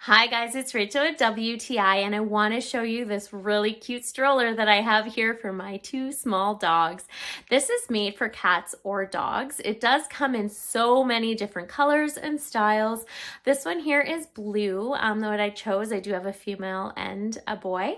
Hi guys, it's Rachel at WTI and I want to show you this really cute stroller that I have here for my two small dogs. This is made for cats or dogs. It does come in so many different colors and styles. This one here is blue, what I chose. I do have a female and a boy.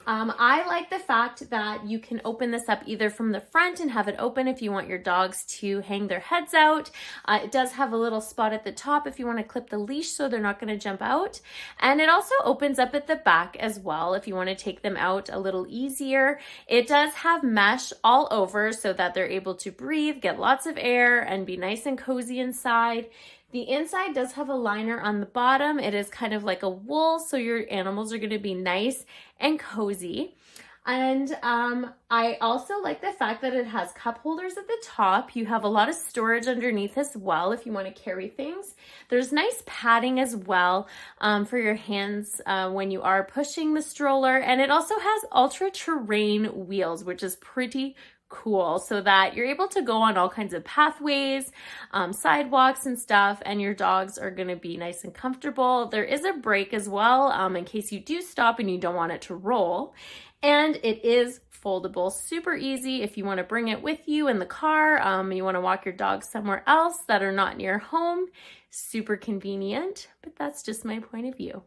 I like the fact that you can open this up either from the front and have it open if you want your dogs to hang their heads out. It does have a little spot at the top if you want to clip the leash so they're not going to jump out. And it also opens up at the back as well if you want to take them out a little easier. It does have mesh all over so that they're able to breathe, get lots of air, and be nice and cozy inside. The inside does have a liner on the bottom. It is kind of like a wool, so your animals are going to be nice and cozy. And I also like the fact that it has cup holders at the top. You have a lot of storage underneath as well if you want to carry things. There's nice padding as well for your hands when you are pushing the stroller. And it also has ultra-terrain wheels, which is pretty cool, so that you're able to go on all kinds of pathways, sidewalks and stuff, and your dogs are going to be nice and comfortable. There is a brake as well in case you do stop and you don't want it to roll. And it is foldable, super easy if you want to bring it with you in the car, you want to walk your dogs somewhere else that are not near home. Super convenient, but that's just my point of view.